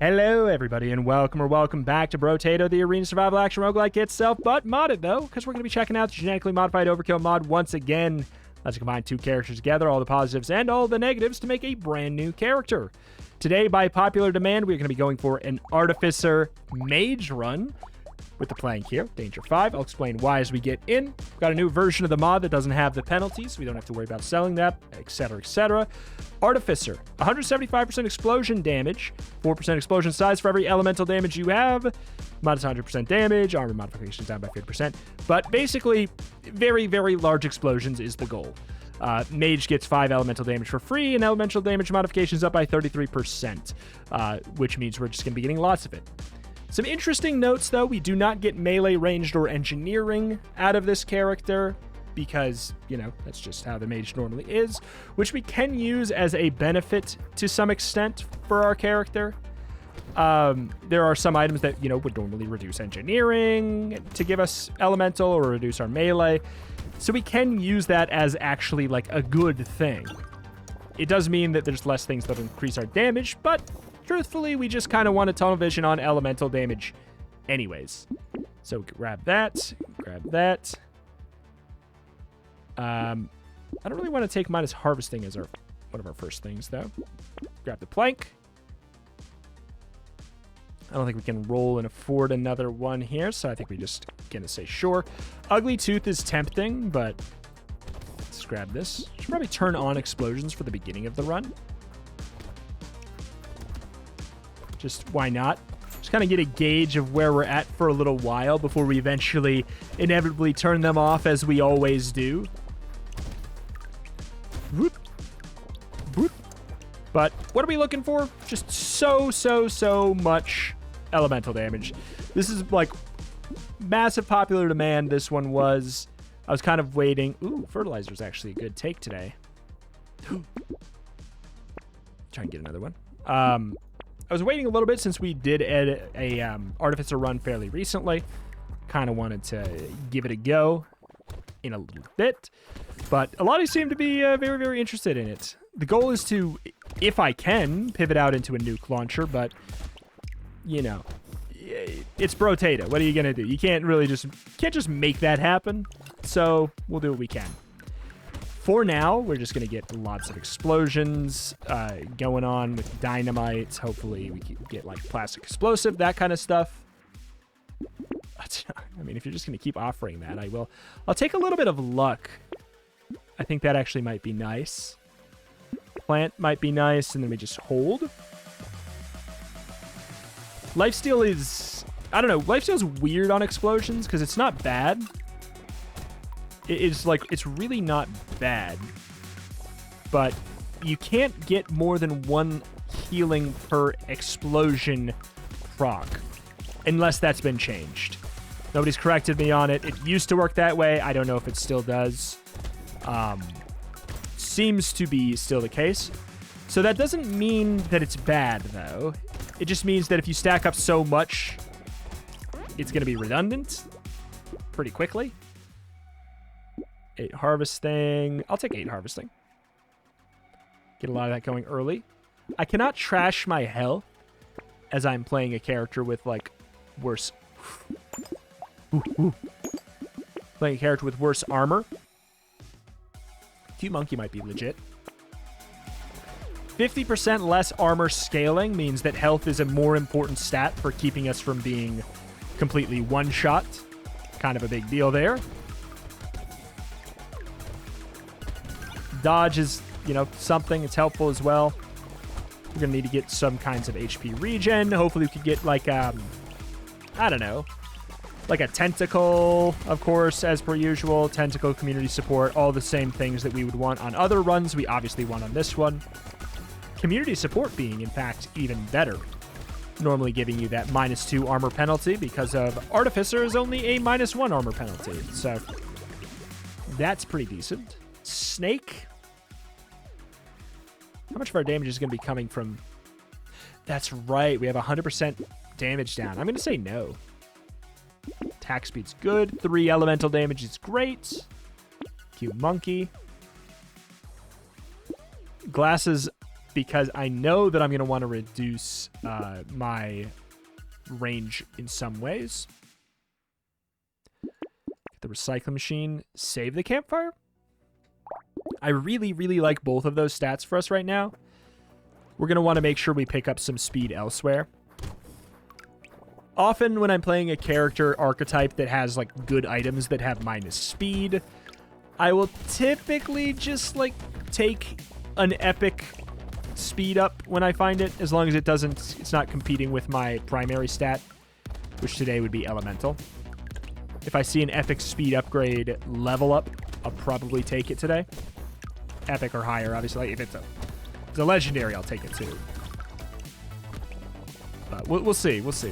Hello, everybody, and welcome back to Brotato, the arena survival action roguelike itself, but modded, though, because we're going to be checking out the genetically modified overkill mod once again. Let's combine two characters together, all the positives and all the negatives, to make a brand new character. Today, by popular demand, we're going to be going for an Artificer Mage run with the plank here, Danger 5. I'll explain why as we get in. We've got a new version of the mod that doesn't have the penalties, so we don't have to worry about selling that, etc., etc. Artificer, 175% explosion damage, 4% explosion size for every elemental damage you have, minus 100% damage, armor modifications down by 50%, but basically, very, very large explosions is the goal. Mage gets 5 elemental damage for free, and elemental damage modifications up by 33%, which means we're just going to be getting lots of it. Some interesting notes, though. We do not get melee, ranged, or engineering out of this character because, you know, that's just how the mage normally is, which we can use as a benefit to some extent for our character. There are some items that, you know, would normally reduce engineering to give us elemental or reduce our melee. So we can use that as actually like a good thing. It does mean that there's less things that increase our damage, but truthfully, we just kind of want a tunnel vision on elemental damage anyways. So grab that, grab that. I don't really want to take minus harvesting as one of our first things, though. Grab the plank. I don't think we can roll and afford another one here, so I think we just gonna say sure. Ugly Tooth is tempting, but let's grab this. Should probably turn on explosions for the beginning of the run. Just why not? Just kind of get a gauge of where we're at for a little while before we eventually inevitably turn them off, as we always do. Whoop. Whoop. But what are we looking for? Just so much elemental damage. This is like massive popular demand. This one was. I was kind of waiting. Ooh, fertilizer's actually a good take today. Try and get another one. I was waiting a little bit since we did a Artificer run fairly recently. Kind of wanted to give it a go in a little bit. But a lot of you seem to be very, very interested in it. The goal is to, if I can, pivot out into a nuke launcher, but, you know, it's Brotato. What are you going to do? You can't just make that happen. So we'll do what we can. For now, we're just going to get lots of explosions going on with dynamite. Hopefully, we can get, like, plastic explosive, that kind of stuff. I mean, if you're just going to keep offering that, I will. I'll take a little bit of luck. I think that actually might be nice. Plant might be nice, and then we just hold. Lifesteal is... I don't know. Lifesteal is weird on explosions because it's not bad. It's like, it's really not bad, but you can't get more than 1 healing per explosion proc, unless that's been changed. Nobody's corrected me on it. It used to work that way. I don't know if it still does. Seems to be still the case. So that doesn't mean that it's bad, though. It just means that if you stack up so much, it's going to be redundant pretty quickly. 8 harvesting. I'll take 8 harvesting. Get a lot of that going early. I cannot trash my health as I'm playing a character with, like, worse... Playing a character with worse armor. Cute Monkey might be legit. 50% less armor scaling means that health is a more important stat for keeping us from being completely one-shot. Kind of a big deal there. Dodge is, you know, something. It's helpful as well. We're going to need to get some kinds of HP regen. Hopefully we could get, like, I don't know, like a tentacle, of course, as per usual. Tentacle, community support, all the same things that we would want on other runs. We obviously want on this one. Community support being, in fact, even better. Normally giving you that -2 armor penalty because of Artificer is only a -1 armor penalty. So that's pretty decent. Snake. How much of our damage is going to be coming from... That's right. We have 100% damage down. I'm going to say no. Attack speed's good. 3 elemental damage is great. Cute Monkey. Glasses because I know that I'm going to want to reduce my range in some ways. Get the recycling machine, save the campfire. I really, really like both of those stats for us right now. We're going to want to make sure we pick up some speed elsewhere. Often when I'm playing a character archetype that has like good items that have minus speed, I will typically just like take an epic speed up when I find it, as long as it's not competing with my primary stat, which today would be elemental. If I see an epic speed upgrade level up, I'll probably take it today. Epic or higher, obviously. If it's a legendary, I'll take it too. But we'll see. We'll see.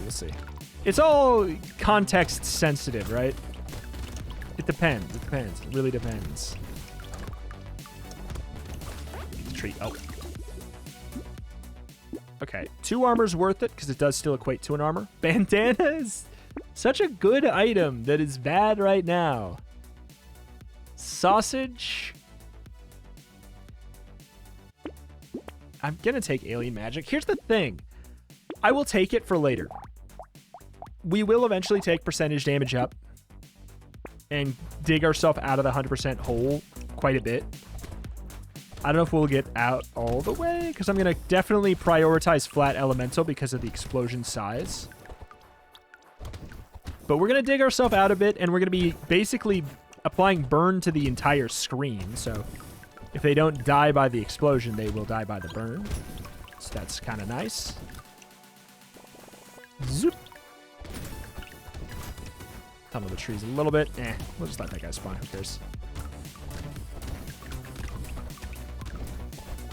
It's all context sensitive, right? It depends. It really depends. Tree. Oh. Okay. 2 armor's worth it because it does still equate to an armor. Bandana is such a good item that is bad right now. Sausage. I'm going to take alien magic. Here's the thing. I will take it for later. We will eventually take percentage damage up and dig ourselves out of the 100% hole quite a bit. I don't know if we'll get out all the way, because I'm going to definitely prioritize flat elemental because of the explosion size. But we're going to dig ourselves out a bit, and we're going to be basically applying burn to the entire screen. So if they don't die by the explosion, they will die by the burn. So that's kind of nice. Zoop. Tunnel the trees a little bit. We'll just let that guy spawn. Who cares?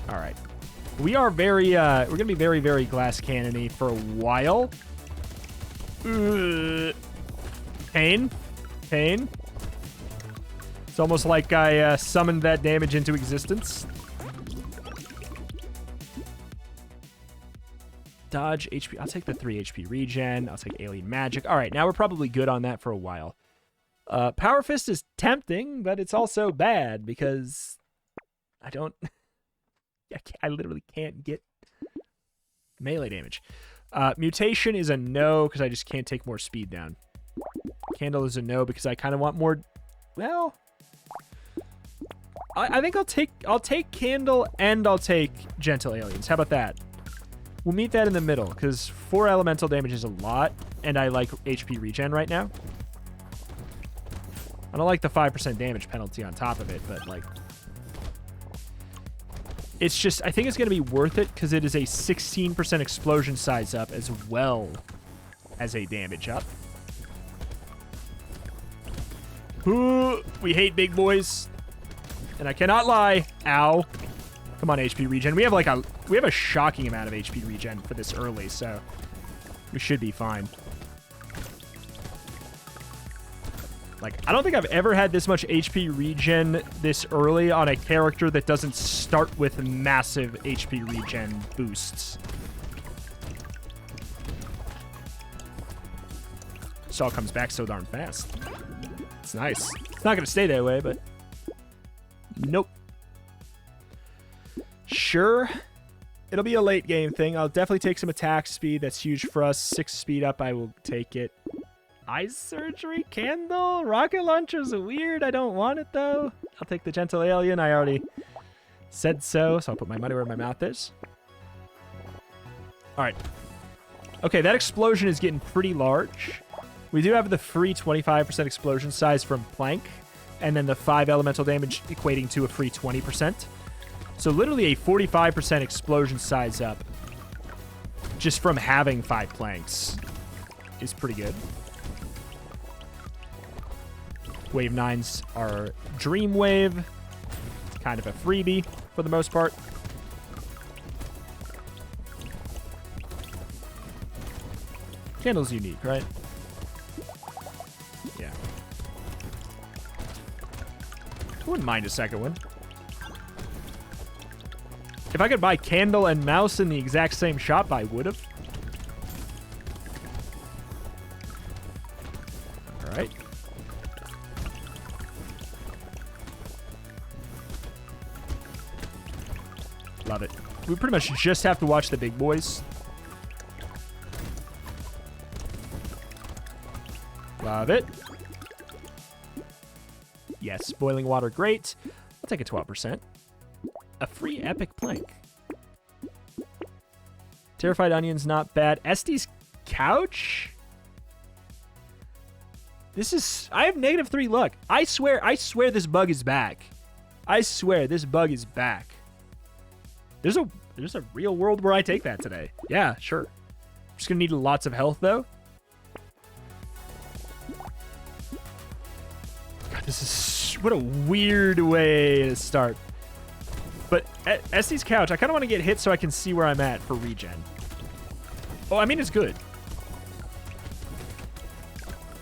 All right. We are very, we're going to be very, very glass cannon-y for a while. Pain. It's almost like I summoned that damage into existence. Dodge, HP. I'll take the 3 HP regen. I'll take alien magic. All right, now we're probably good on that for a while. Power Fist is tempting, but it's also bad because I don't... I literally can't get melee damage. Mutation is a no because I just can't take more speed down. Candle is a no because I kind of want more... Well... I think I'll take Candle and I'll take Gentle Aliens. How about that? We'll meet that in the middle, because 4 elemental damage is a lot, and I like HP regen right now. I don't like the 5% damage penalty on top of it, but, like... It's just, I think it's going to be worth it, because it is a 16% explosion size up, as well as a damage up. Ooh, we hate big boys. And I cannot lie. Ow. Come on, HP regen. We have a shocking amount of HP regen for this early, so we should be fine. Like, I don't think I've ever had this much HP regen this early on a character that doesn't start with massive HP regen boosts. This all comes back so darn fast. It's nice. It's not going to stay that way, but... Nope. Sure. It'll be a late game thing. I'll definitely take some attack speed. That's huge for us. 6 speed up. I will take it. Eye surgery? Candle? Rocket launcher's weird. I don't want it, though. I'll take the gentle alien. I already said so I'll put my money where my mouth is. All right. Okay, that explosion is getting pretty large. We do have the free 25% explosion size from Plank, and then the 5 elemental damage equating to a free 20%. So literally a 45% explosion size up just from having 5 planks is pretty good. Wave 9s are Dream Wave. Kind of a freebie for the most part. Candle's unique, right? Yeah. I wouldn't mind a second one. If I could buy Candle and Mouse in the exact same shop, I would have. All right. Love it. We pretty much just have to watch the big boys. Love it. Yes, boiling water, great. I'll take a 12%. A free epic plank. Terrified Onion's not bad. Estes Couch? This is... I have -3 luck. I swear this bug is back. I swear this bug is back. There's a real world where I take that today. Yeah, sure. I'm just gonna need lots of health, though. God, this is... What a weird way to start. But Estes Couch, I kind of want to get hit so I can see where I'm at for regen. Oh, I mean, it's good.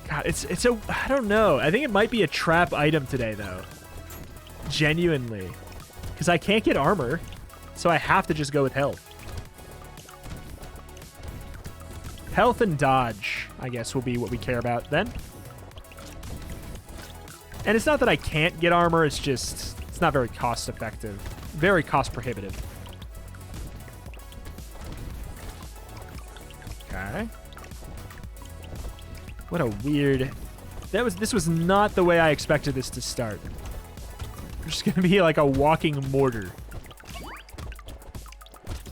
God, it's a... I don't know. I think it might be a trap item today, though. Genuinely. Because I can't get armor, so I have to just go with health. Health and dodge, I guess, will be what we care about then. And it's not that I can't get armor, it's just... It's not very cost-effective. Very cost-prohibitive. Okay. What a weird... This was not the way I expected this to start. It's just gonna be like a walking mortar.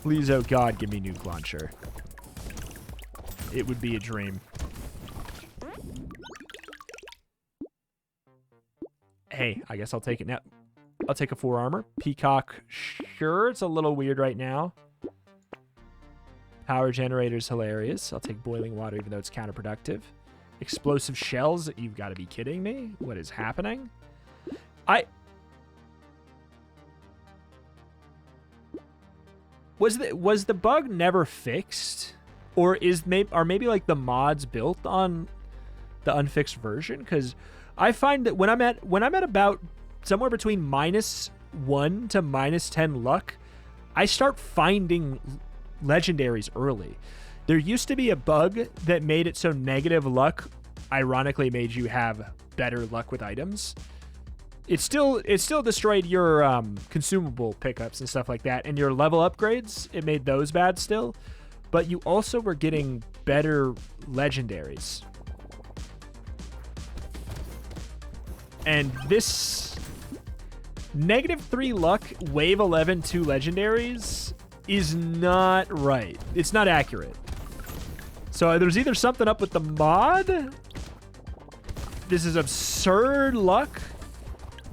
Please, oh god, give me nuke launcher. It would be a dream. Hey, I guess I'll take it now. I'll take a 4 armor. Peacock, sure, it's a little weird right now. Power generator's hilarious. I'll take boiling water even though it's counterproductive. Explosive shells, you've got to be kidding me. What is happening? Was the bug never fixed? Or are maybe like the mods built on the unfixed version? Because I find that when I'm at about somewhere between -1 to -10 luck, I start finding legendaries early. There used to be a bug that made it so negative luck ironically made you have better luck with items. It still destroyed your consumable pickups and stuff like that, and your level upgrades, it made those bad still, but you also were getting better legendaries. And this -3 luck, wave 11 2 legendaries is not right. It's not accurate. So there's either something up with the mod, this is absurd luck,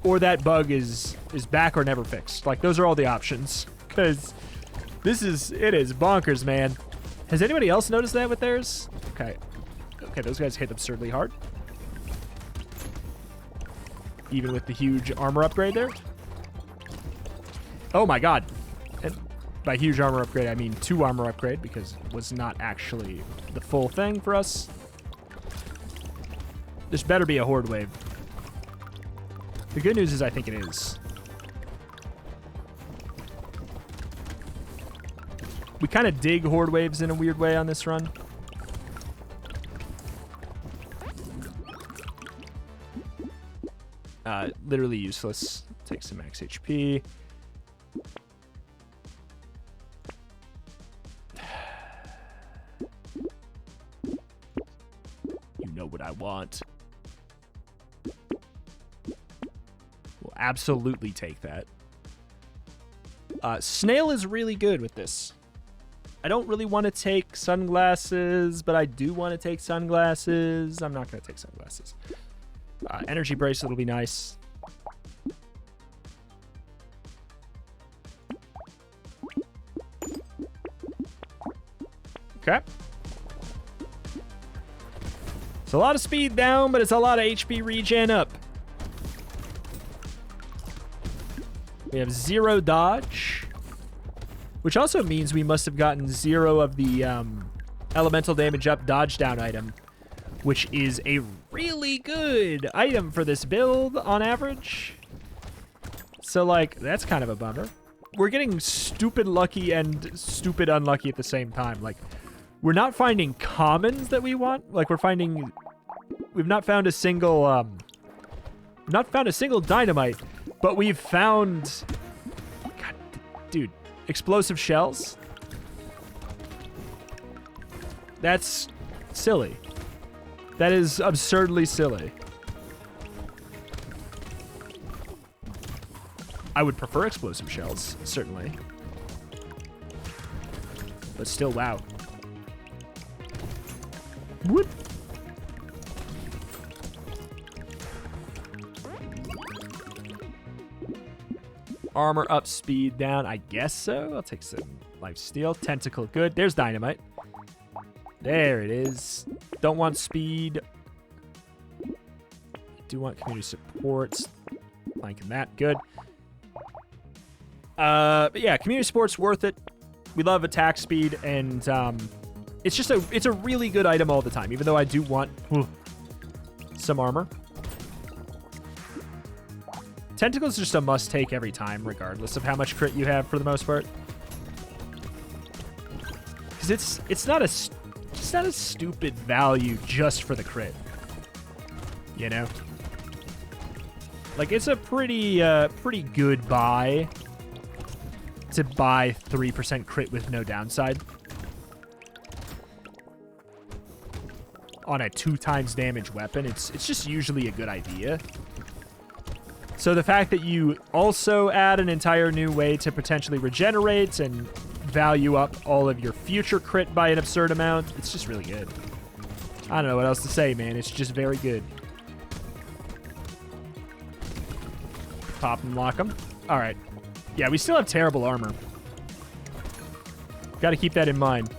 or that bug is back or never fixed. Like, those are all the options. Because it is bonkers, man. Has anybody else noticed that with theirs? Okay. Okay, those guys hit absurdly hard. Even with the huge armor upgrade there. Oh my god. And by huge armor upgrade, I mean 2 armor upgrade, because it was not actually the full thing for us. This better be a horde wave. The good news is I think it is. We kind of dig horde waves in a weird way on this run. Literally useless. Take some max HP. You know what I want. We'll absolutely take that. Snail is really good with this. I don't really want to take sunglasses, but I do want to take sunglasses. I'm not going to take sunglasses. Energy bracelet will be nice. Okay. It's a lot of speed down, but it's a lot of HP regen up. We have 0 dodge, which also means we must have gotten 0 of the elemental damage up dodge down item, which is a really good item for this build on average. So, like, that's kind of a bummer. We're getting stupid lucky and stupid unlucky at the same time. Like, we're not finding commons that we want. Like, we've not found a single, dynamite, but we've found, God, dude, Explosive shells? That's silly. That is absurdly silly. I would prefer explosive shells, certainly. But still, wow. Whoop. Armor up, speed down. I guess so. I'll take some life steal. Tentacle, good. There's dynamite. There it is. Don't want speed. Do want community support. Flanking that. Good. But yeah, community support's worth it. We love attack speed, and it's a really good item all the time, even though I do want some armor. Tentacles is just a must-take every time, regardless of how much crit you have for the most part. Because it's not a stupid value just for the crit. You know? Like, it's a pretty good buy to buy 3% crit with no downside. On a 2x damage weapon, it's just usually a good idea. So the fact that you also add an entire new way to potentially regenerate and value up all of your future crit by an absurd amount, it's just really good. I don't know what else to say, man. It's just very good. Pop and lock them. All right. Yeah, we still have terrible armor. Got to keep that in mind.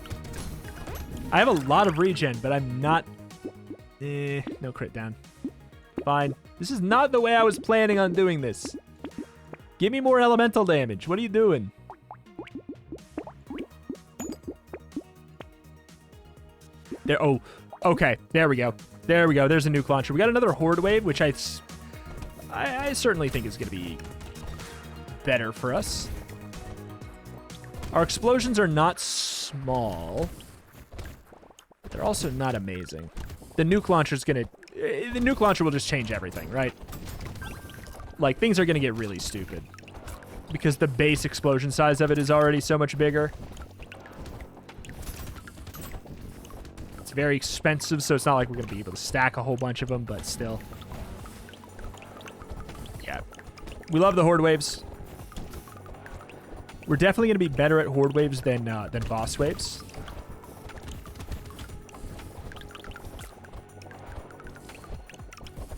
I have a lot of regen, but I'm not... no crit down. Fine. This is not the way I was planning on doing this. Give me more elemental damage. What are you doing? There. Oh, okay. There we go. There we go. There's a nuke launcher. We got another horde wave, which I certainly think is going to be better for us. Our explosions are not small. But they're also not amazing. The nuke launcher's going to... The nuke launcher will just change everything, right? Like, things are going to get really stupid. Because the base explosion size of it is already so much bigger. It's very expensive, so it's not like we're going to be able to stack a whole bunch of them, but still. Yeah. We love the horde waves. We're definitely going to be better at horde waves than boss waves.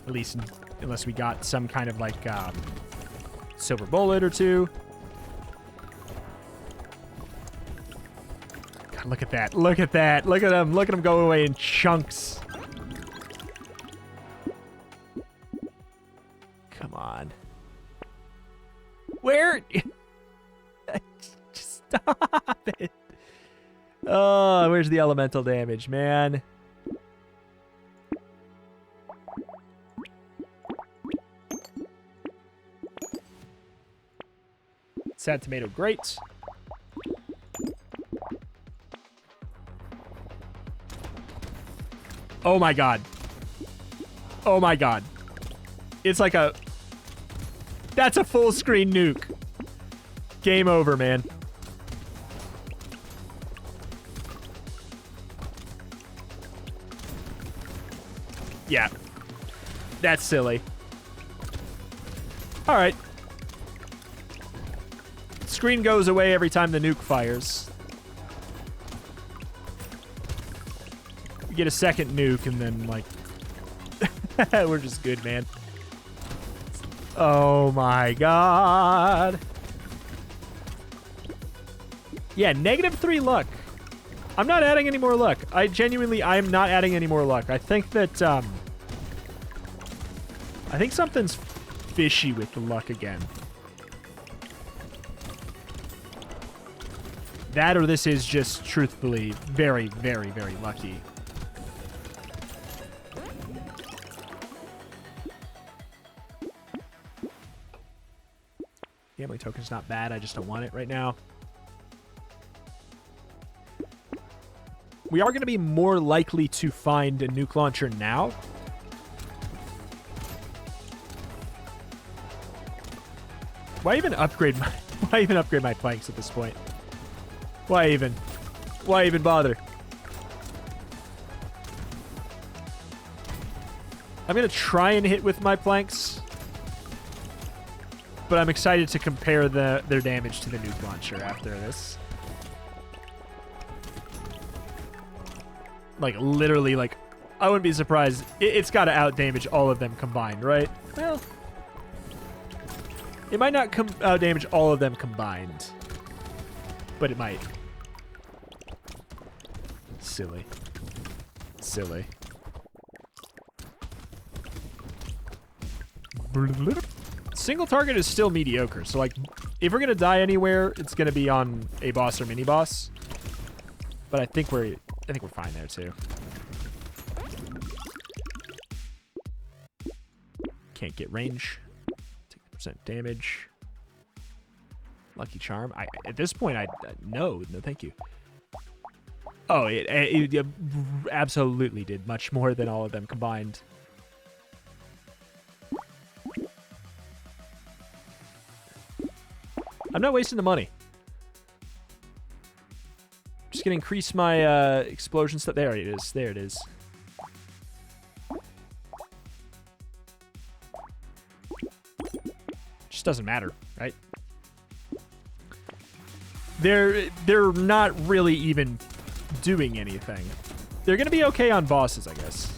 At least unless we got some kind of like silver bullet or two. God, look at that. Look at that. Look at them. Look at them go away in chunks. Come on. Where? Just stop it. Oh, where's the elemental damage, man? Sad tomato, great. Oh my god. Oh my god. It's like a... That's a full screen nuke. Game over, man. Yeah. That's silly. Alright. Screen goes away every time the nuke fires. We get a second nuke and then, like... we're just good, man. Oh my god. Yeah, -3 luck. I'm not adding any more luck. I'm not adding any more luck. I think that, I think something's fishy with the luck again. That or this is just, truthfully, very, very, very lucky. Gambling token's not bad. I just don't want it right now. We are going to be more likely to find a nuke launcher now. Why even upgrade my... Why even upgrade my planks at this point? Why even? Why even bother? I'm going to try and hit with my planks, but I'm excited to compare their damage to the nuke launcher after this. Like, literally, like, I wouldn't be surprised. It's got to out-damage all of them combined, right? Well, it might not out-damage all of them combined, but it might. Silly. Silly. Single target is still mediocre, so, like, if we're going to die anywhere, it's going to be on a boss or mini-boss. But I think we're fine there, too. Can't get range. Take percent damage. Lucky charm. At this point, no, thank you. Oh, it absolutely did much more than all of them combined. I'm not wasting the money. Just gonna increase my explosion stuff. There it is. There it is. Just doesn't matter, right? They're not really even doing anything. They're gonna be okay on bosses, I guess.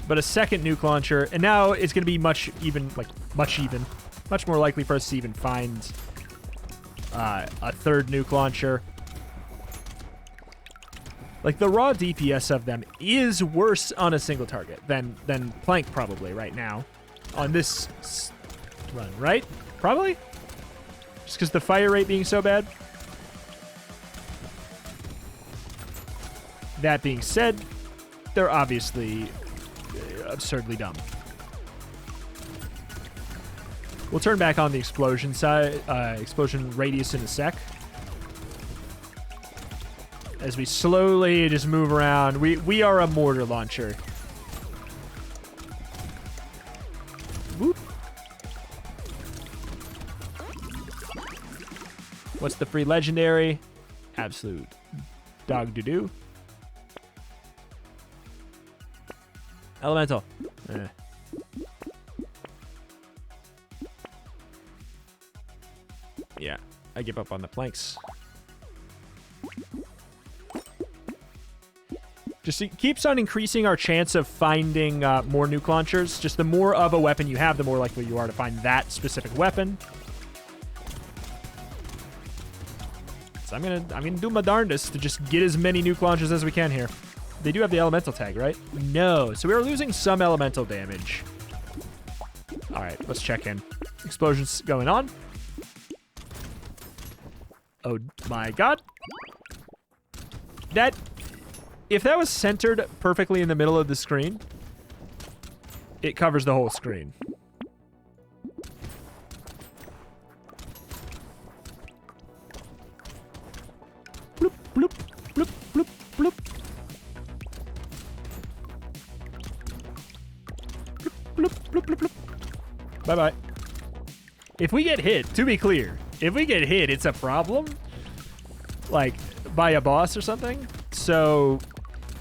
But a second nuke launcher, and now it's gonna be much more likely for us to even find a third nuke launcher. Like, the raw DPS of them is worse on a single target than Plank probably right now on this run, right? Probably? Just because the fire rate being so bad? That being said, they're obviously absurdly dumb. We'll turn back on the explosion side, explosion radius in a sec. As we slowly just move around. We are a mortar launcher. Whoop. What's the free legendary? Absolute dog doo-doo. Elemental. Yeah, I give up on the planks. Just it keeps on increasing our chance of finding more nuke launchers. Just the more of a weapon you have, the more likely you are to find that specific weapon. So I'm gonna do my darndest to just get as many nuke launchers as we can here. They do have the elemental tag, right? No. So we are losing some elemental damage. All right, let's check in. Explosions going on. Oh my god. If that was centered perfectly in the middle of the screen, it covers the whole screen. Bloop, bloop, bloop, bloop, bloop. Bloop, bloop, bloop, bloop. Bye-bye. If we get hit, to be clear, if we get hit, it's a problem. Like, by a boss or something. So,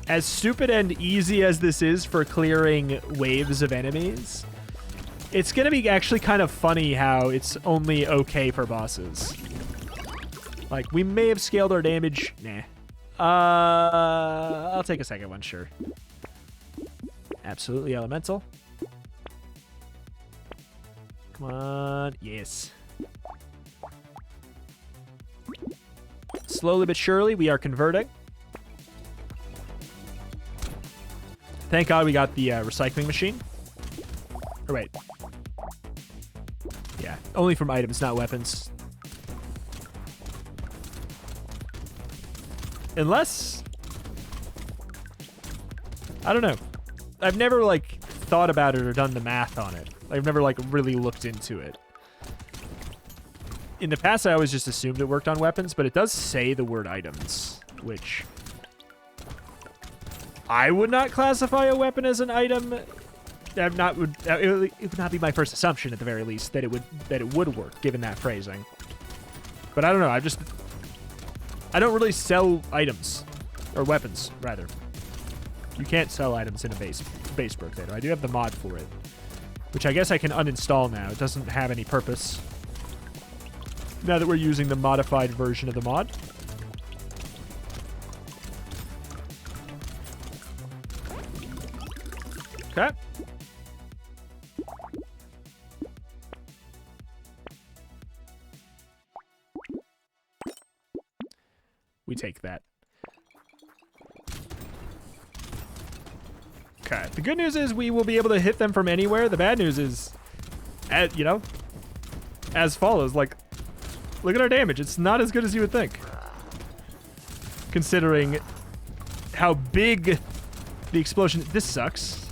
as stupid and easy as this is for clearing waves of enemies, it's going to be actually kind of funny how it's only okay for bosses. Like, we may have scaled our damage. Nah. I'll take a second one, sure. Absolutely elemental. Come on. Yes. Slowly but surely, we are converting. Thank God we got the recycling machine. Or wait. Yeah, only from items, not weapons. Unless... I don't know. I've never, like, thought about it or done the math on it. I've never, like, really looked into it. In the past, I always just assumed it worked on weapons, but it does say the word items, which I would not classify a weapon as an item it would not be my first assumption at the very least that it would work given that phrasing. But I don't know. I don't really sell items or weapons rather. You can't sell items in a base Brotato. I do have the mod for it, which I guess I can uninstall now. It doesn't have any purpose now that we're using the modified version of the mod. Okay. We take that. Okay. The good news is we will be able to hit them from anywhere. The bad news is, you know, as follows. Like, look at our damage. It's not as good as you would think, considering how big the explosion. This sucks.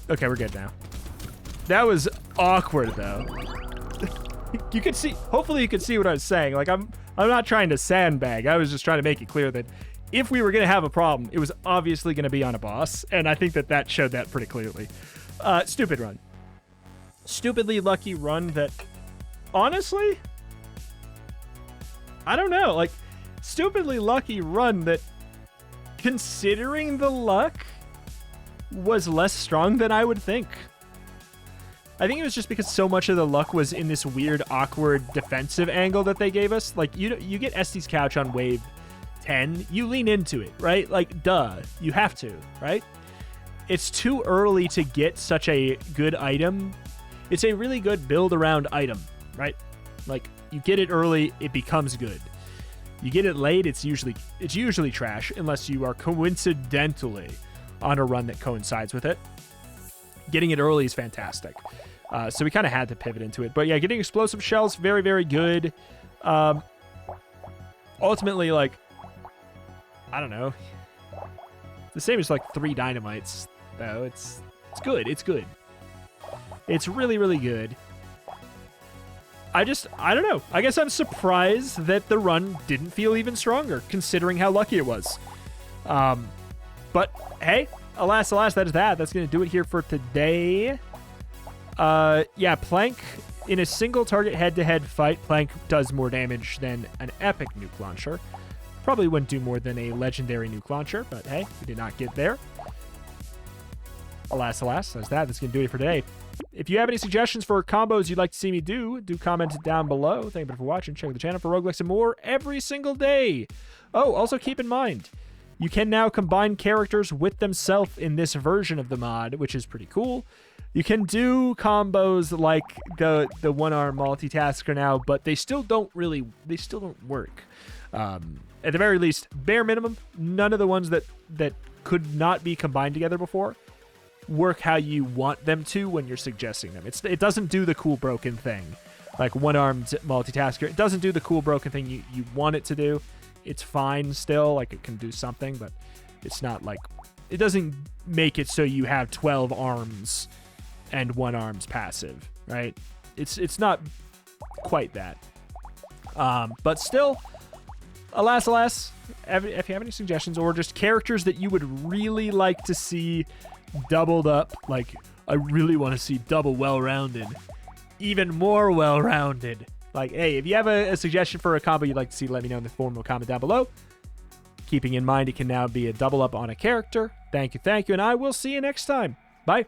Okay, we're good now. That was awkward, though. You could see. Hopefully, you could see what I was saying. Like, I'm not trying to sandbag. I was just trying to make it clear that if we were going to have a problem, it was obviously going to be on a boss, and I think that showed that pretty clearly. Stupid run. Stupidly lucky run that, honestly, I don't know. Like, stupidly lucky run that, considering the luck, was less strong than I would think. I think it was just because so much of the luck was in this weird, awkward defensive angle that they gave us. Like, you get Estes Couch on wave 10, you lean into it, right? Like, duh, you have to, right? It's too early to get such a good item. It's a really good build around item, right? Like, you get it early, it becomes good. You get it late, it's usually trash, unless you are coincidentally on a run that coincides with it. Getting it early is fantastic. So we kind of had to pivot into it. But yeah, getting explosive shells, very, very good. Ultimately, like, I don't know. The same as like 3 dynamites, though. It's good. It's good. It's really, really good. I don't know. I guess I'm surprised that the run didn't feel even stronger, considering how lucky it was. But hey, alas, that is that. That's going to do it here for today. Yeah, Plank, in a single target head-to-head fight, Plank does more damage than an epic nuke launcher. Probably wouldn't do more than a legendary nuke launcher, but hey, we did not get there. Alas, that's that. That's going to do it for today. If you have any suggestions for combos you'd like to see me do comment down below. Thank you for watching. Check out the channel for roguelikes and more every single day. Oh, also keep in mind, you can now combine characters with themselves in this version of the mod, which is pretty cool. You can do combos like the one-arm multitasker now, but they still don't work. At the very least, bare minimum, none of the ones that could not be combined together before work how you want them to when you're suggesting them. It doesn't do the cool broken thing, like one-armed multitasker. It doesn't do the cool broken thing you want it to do. It's fine still, like it can do something, but it's not like, it doesn't make it so you have 12 arms and one arm's passive, right? It's not quite that. But still, alas, if you have any suggestions or just characters that you would really like to see doubled up, like I really want to see double well-rounded, even more well-rounded. Like, hey, if you have a suggestion for a combo you'd like to see, let me know in the formal comment down below. Keeping in mind it can now be a double up on a character. Thank you, and I will see you next time. Bye.